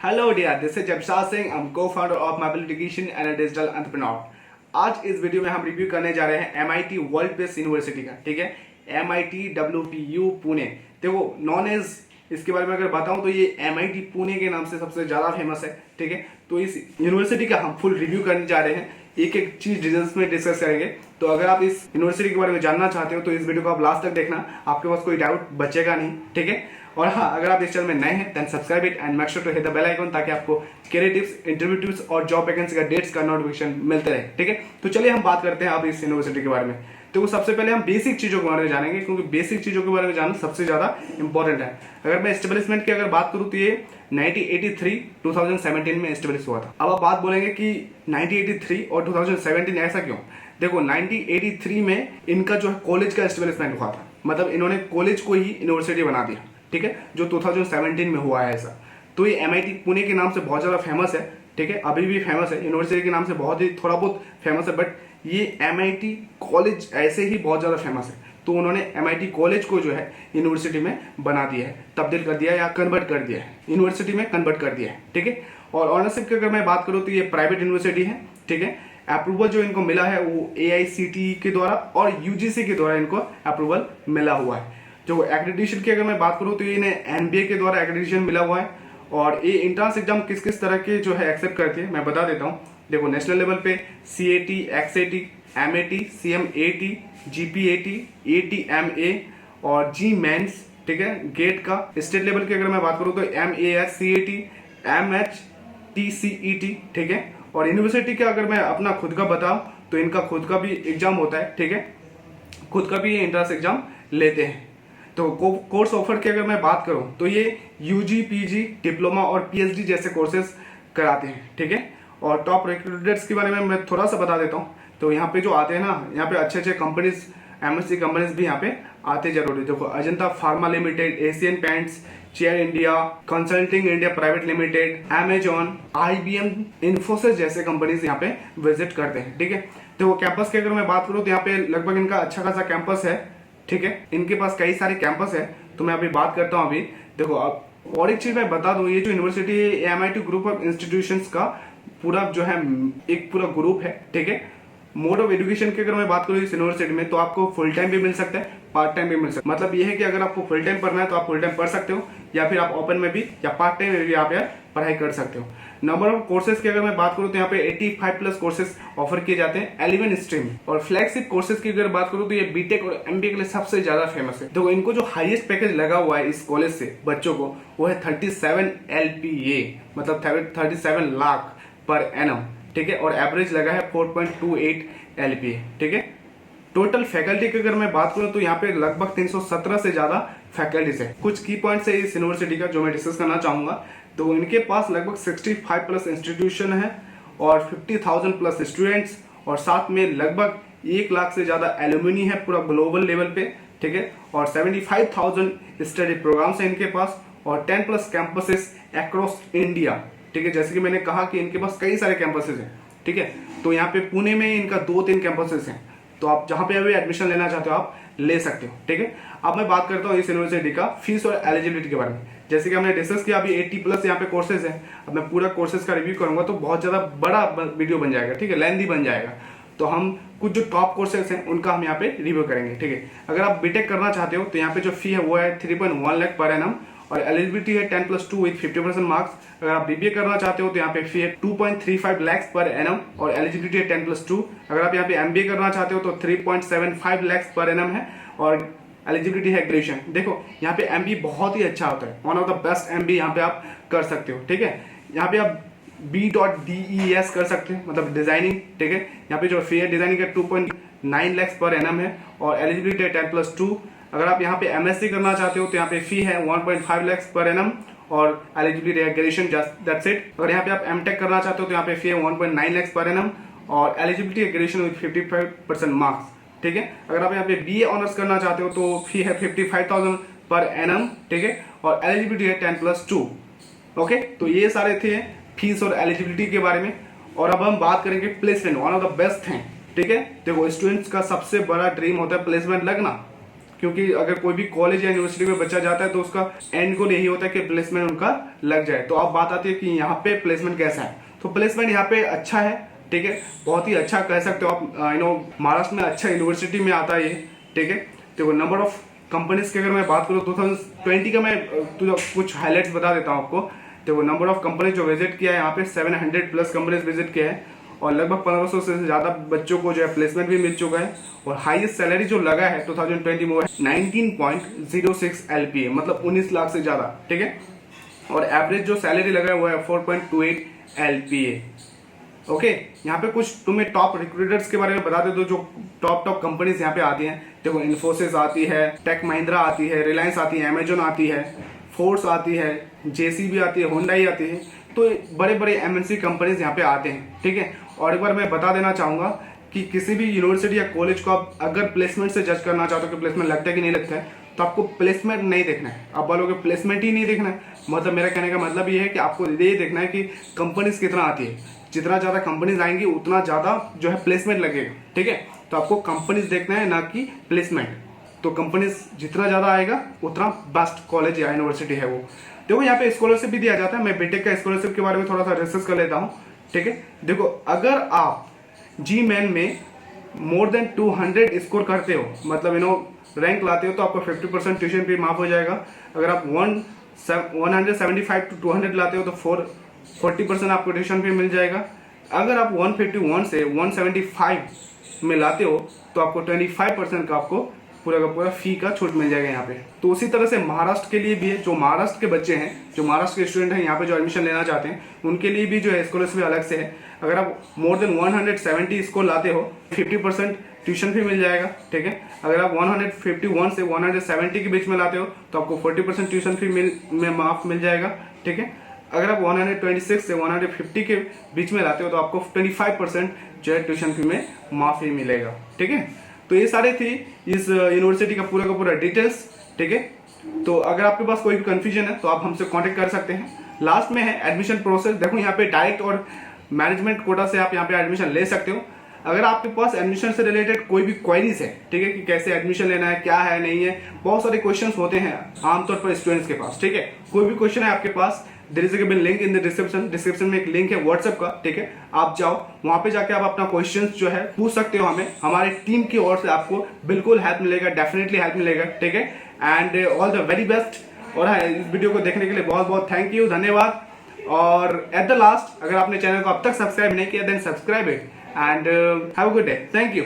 Hello dear, this is Jamshad Singh. I'm co-founder of Maple Education and a digital entrepreneur. आज इस video में हम review करने जा रहे हैं MIT वर्ल्ड बेस्ट यूनिवर्सिटी का, ठीक है। MIT WPU पुणे, देखो नॉन एज इसके बारे में अगर बताऊं तो ये MIT पुणे के नाम से सबसे ज्यादा फेमस है, ठीक है। तो इस यूनिवर्सिटी का हम फुल रिव्यू करने जा रहे हैं, एक एक चीज डिटेल्स में डिस्कस करेंगे। तो अगर आप इस यूनिवर्सिटी के बारे में जानना चाहते हो तो इस वीडियो को आप लास्ट तक देखना, आपके पास कोई डाउट बचेगा नहीं, ठीक है। और हाँ, अगर आप इस चैनल में नए हैं then subscribe it and make sure to hit the bell icon ताकि आपको कैरियर टिप्स, इंटरव्यू टिप्स और जॉब वैकेंसी का डेट्स का नोटिफिकेशन मिलते रहे, ठीक है। तो चलिए हम बात करते हैं अब इस यूनिवर्सिटी के बारे में। तो सबसे पहले हम बेसिक चीजों के बारे में जानेंगे, क्योंकि बेसिक चीजों के बारे में जानना सबसे ज्यादा इंपॉर्टेंट है। अगर मैं एस्टेब्लिशमेंट की अगर बात करूं तो ये 1983-2017 में एस्टेब्लिश हुआ था। अब आप बात बोलेंगे कि 1983 और 2017 ऐसा क्यों? देखो 1983 में इनका जो है कॉलेज का एस्टेब्लिशमेंट हुआ था, मतलब इन्होंने कॉलेज को ही यूनिवर्सिटी बना दिया, ठीक है, जो 2017 में हुआ है ऐसा। तो ये MIT पुणे के नाम से बहुत ज्यादा फेमस है, ठीक है, अभी भी फेमस है, यूनिवर्सिटी के नाम से बहुत ही थोड़ा बहुत फेमस है, बट ये MIT कॉलेज ऐसे ही बहुत ज्यादा फेमस है। तो उन्होंने MIT कॉलेज को जो है यूनिवर्सिटी में बना दिया है, तब्दील कर दिया या कन्वर्ट कर दिया है, यूनिवर्सिटी में कन्वर्ट कर दिया है, ठीक है। और ऑनरशिप की अगर मैं बात करूँ तो ये प्राइवेट यूनिवर्सिटी है, ठीक है। अप्रूवल जो इनको मिला है वो AICTE के द्वारा और UGC के द्वारा इनको अप्रूवल मिला हुआ है। जो एक्रेडिटेशन की अगर मैं बात करूं तो ये इन्हें NBA के द्वारा एक्रेडिटेशन मिला हुआ है। और ये एंट्रेंस एग्जाम किस किस तरह के जो है एक्सेप्ट करती है मैं बता देता हूं। देखो नेशनल लेवल पे CAT, XAT, MAT, CMAT, GPAT, ATMA और G मेंस, ठीक है, गेट का। स्टेट लेवल की अगर मैं बात करूं तो MAS CAT, MHTCET, ठीक है। और यूनिवर्सिटी का अगर मैं अपना खुद का बताऊं तो इनका खुद का भी एग्जाम होता है, ठीक है, खुद का भी एंट्रेंस एग्जाम लेते हैं। तो कोर्स ऑफर की अगर मैं बात करूं तो ये UG, PG, डिप्लोमा और PhD जैसे कोर्सेज कराते हैं, ठीक है। और टॉप रिक्रूटर्स के बारे में मैं थोड़ा सा बता देता हूं। तो यहाँ पे जो आते हैं ना, यहाँ पे अच्छे अच्छे कंपनीज, MNC कंपनीज भी यहाँ पे आते जरूर है। देखो Ajanta pharma limited, Asian paints, chair India, consulting India private limited, Amazon, IBM, Infosys जैसे कंपनीज यहाँ पे विजिट करते हैं, ठीक है। तो कैंपस की अगर मैं बात करूँ तो यहाँ पे लगभग इनका अच्छा खासा कैंपस है, ठीक है। इनके पास कई सारे कैंपस है, तो मैं अभी बात करता हूँ। अभी देखो अब और एक चीज मैं बता दूं, ये जो यूनिवर्सिटी है MIT ग्रुप ऑफ इंस्टीट्यूशंस का पूरा जो है एक पूरा ग्रुप है, ठीक है। मोड ऑफ एजुकेशन की अगर मैं बात करूँ इस यूनिवर्सिटी में तो आपको फुल टाइम भी मिल सकता है, पार्ट टाइम भी मिल सकता है। मतलब ये है कि अगर आपको फुल टाइम पढ़ना है तो आप फुल टाइम पढ़ सकते हो, या फिर आप ओपन में भी या पार्ट टाइम में भी आप यार पढ़ाई कर सकते हो। नंबर ऑफ कोर्सेज की अगर मैं बात करूं तो यहाँ पे 85 प्लस कोर्सेज ऑफर किए जाते हैं 11 स्ट्रीम। और फ्लैगशिप कोर्सेज की अगर बात करूं तो ये BTech और MBA के लिए सबसे ज्यादा फेमस है। तो इनको जो हाईएस्ट पैकेज लगा हुआ है इस कॉलेज से बच्चों को वो है 37 LPA, मतलब 37 लाख पर एनम, ठीक है। और एवरेज लगा है 4.28 LPA, ठीक है। टोटल फैकल्टी की अगर मैं बात करूं तो यहाँ पे लगभग 317 से ज्यादा फैकल्टीज है। कुछ की पॉइंट्स है इस यूनिवर्सिटी का जो मैं डिस्कस करना चाहूंगा। तो इनके पास लगभग 65 प्लस इंस्टीट्यूशन है और 50,000 प्लस स्टूडेंट्स, और साथ में लगभग 1 लाख से ज्यादा एलुमिनी है पूरा ग्लोबल लेवल पे, ठीक है। और 75,000 स्टडी प्रोग्राम्स है इनके पास, और 10 प्लस कैंपसेस अक्रॉस इंडिया, ठीक है। जैसे कि मैंने कहा कि इनके पास कई सारे कैंपसेस हैं, ठीक है। तो यहाँ पे पुणे में इनका 2-3 कैंपसेस हैं, तो आप जहां पे अभी एडमिशन लेना चाहते हो आप ले सकते हो, ठीक है। अब मैं बात करता हूँ इस यूनिवर्सिटी का फीस और एलिजिबिलिटी के बारे में। जैसे कि हमने डिस्कस किया अभी 80 प्लस यहाँ पे कोर्सेज हैं। अब मैं पूरा कोर्सेज का रिव्यू करूंगा तो बहुत ज्यादा बड़ा वीडियो बन जाएगा, ठीक है, लेंथी बन जाएगा। तो हम कुछ जो टॉप कोर्सेज हैं उनका हम यहाँ पे रिव्यू करेंगे, ठीक है। अगर आप BTech करना चाहते हो तो यहाँ पे जो फी है वो है 3.1 लाख पर एनम, और एलिजिबिलिटी है 10+2 विद 50% मार्क्स। अगर आप BBA करना चाहते हो तो यहाँ पे फी है 2.35 लाख पर एनम और एलिजिबिलिटी है 10+2। अगर आप यहाँ पे MBA करना चाहते हो तो 3.75 लाख पर एनम है और एलिजिबिलिटी है ग्रेजुएशन। देखो यहाँ पे MBA बहुत ही अच्छा होता है, one of the best MBA यहाँ पे आप कर सकते हो, ठीक है। यहाँ पे आप B.DES कर सकते हैं, मतलब डिजाइनिंग, ठीक है। यहाँ पे जो फी है डिजाइनिंग का 2.9 लाख पर एनम है और एलिजिबिलिटी है 10+2। अगर आप यहाँ पे MSc करना चाहते हो तो यहाँ पे फी है 1.5 लाख पर एनम और एलिजिबिलिटी है ग्रेजुएशन, जस्ट दैट्स इट। अगर यहाँ पे आप MTech करना चाहते हो तो यहाँ पे फी है 1.9 लाख पर एनम और एलिजिबिलिटी है ग्रेजुएशन विद 55% मार्क्स, ठीक है। अगर आप यहाँ पे BA ऑनर्स करना चाहते हो तो फी है 55,000 पर एनम, ठीक है, और एलिजिबिलिटी है 10+2, ओके। तो ये सारे थे फीस और एलिजिबिलिटी के बारे में। और अब हम बात करेंगे placement, one of the best हैं, ठीक है। देखो स्टूडेंट्स का सबसे बड़ा ड्रीम होता है प्लेसमेंट लगना, क्योंकि अगर कोई भी कॉलेज या यूनिवर्सिटी में बच्चा जाता है तो उसका एंड गोल यही होता है कि प्लेसमेंट उनका लग जाए। तो अब बात आती है कि यहाँ पे प्लेसमेंट कैसा है। तो प्लेसमेंट यहाँ पे अच्छा है, ठीक है, बहुत ही अच्छा कह सकते हो आप। महाराष्ट्र में अच्छा यूनिवर्सिटी में आता है ये, ठीक है। तो नंबर ऑफ कंपनीज की अगर मैं बात करूँ 2020 का मैं तो कुछ हाईलाइट्स बता देता हूँ आपको। तो नंबर ऑफ कंपनी जो विजिट किया है यहाँ पे 700 प्लस कंपनीज विजिट किया है और लगभग 1500 से ज़्यादा बच्चों को जो है प्लेसमेंट भी मिल चुका है। और हाईएस्ट सैलरी जो लगा है 2020 में 19.06 LPA, मतलब 19 लाख से ज़्यादा, ठीक है। और एवरेज जो सैलरी लगा है वो है 4.28 LPA। ओके, यहाँ पे कुछ तुम्हें टॉप रिक्रूटर्स के बारे में बता दे दो जो टॉप कंपनीज यहाँ पे आती हैं। देखो, इन्फोसिस आती है, टेक महिंद्रा आती है, रिलायंस आती है, अमेजोन आती है, फोर्स आती है, JCB आती है, होंडाई आती है। तो बड़े बड़े MNC कंपनीज यहाँ पे आते हैं, ठीक है। और एक बार मैं बता देना चाहूँगा कि किसी भी यूनिवर्सिटी या कॉलेज को आप अगर प्लेसमेंट से जज करना चाहते हो कि प्लेसमेंट लगता है कि नहीं लगता है, तो आपको प्लेसमेंट नहीं देखना है। आप बोलोगे प्लेसमेंट ही नहीं देखना है, मतलब मेरा कहने का मतलब ये है कि आपको ये देखना है कि कंपनीज कितना आती है। जितना ज़्यादा कंपनीज आएंगी उतना ज़्यादा जो है प्लेसमेंट लगेगा, ठीक है। तो आपको कंपनीज देखना है, ना कि प्लेसमेंट। तो कंपनीज जितना ज़्यादा आएगा उतना बेस्ट कॉलेज या यूनिवर्सिटी है वो। देखो, यहाँ पे स्कॉलरशिप भी दिया जाता है। मैं बीटेक का स्कॉलरशिप के बारे में थोड़ा सा रिसर्च कर लेता हूँ, ठीक है। देखो, अगर आप GMAN में मोर देन 200 स्कोर करते हो, मतलब रैंक लाते हो, तो आपको 50% ट्यूशन फी माफ हो जाएगा। अगर आप 175 to 200 लाते हो तो 40% आपको ट्यूशन फी मिल जाएगा। अगर आप 151 से 175 में लाते हो तो आपको 25% का आपको पूरा का पूरा फी का छूट मिल जाएगा यहाँ पे। तो उसी तरह से महाराष्ट्र के लिए भी है, जो महाराष्ट्र के बच्चे हैं, जो महाराष्ट्र के स्टूडेंट हैं यहाँ पे जो एडमिशन लेना चाहते हैं, उनके लिए भी जो है स्कॉलरशिप अलग से है। अगर आप मोर देन 170 स्कोर लाते हो 50% ट्यूशन फी मिल जाएगा, ठीक है। अगर आप 151 से 170 के बीच में लाते हो तो आपको 40% ट्यूशन फी में माफ मिल जाएगा, ठीक है। अगर आप 126 से 150 के बीच में लाते हो तो आपको 25% जो है ट्यूशन फी में माफी मिलेगा, ठीक है। तो ये सारे थी इस यूनिवर्सिटी का पूरा डिटेल्स, ठीक है। तो अगर आपके पास कोई भी कंफ्यूजन है तो आप हमसे कांटेक्ट कर सकते हैं। लास्ट में है एडमिशन प्रोसेस। देखो, यहाँ पे डायरेक्ट और मैनेजमेंट कोटा से आप यहाँ पे एडमिशन ले सकते हो। अगर आपके पास एडमिशन से रिलेटेड कोई भी क्वेरीज है, ठीक है, कि कैसे एडमिशन लेना है, क्या है, नहीं है, बहुत सारे क्वेश्चंस होते हैं आमतौर पर स्टूडेंट्स के पास, ठीक है। कोई भी क्वेश्चन है आपके पास, there is a given link in the description में एक लिंक है व्हाट्सएप का, ठीक है। आप जाओ, वहां पे जाके आप अपना क्वेश्चंस जो है पूछ सकते हो हमें। हमारे टीम की ओर से आपको बिल्कुल हेल्प मिलेगा, डेफिनेटली हेल्प मिलेगा, ठीक है। And all the very best. और हाँ, इस वीडियो को देखने के लिए बहुत बहुत थैंक यू, धन्यवाद। और एट द लास्ट, अगर आपने चैनल को अब तक सब्सक्राइब नहीं किया then subscribe it and have a good day. Thank you.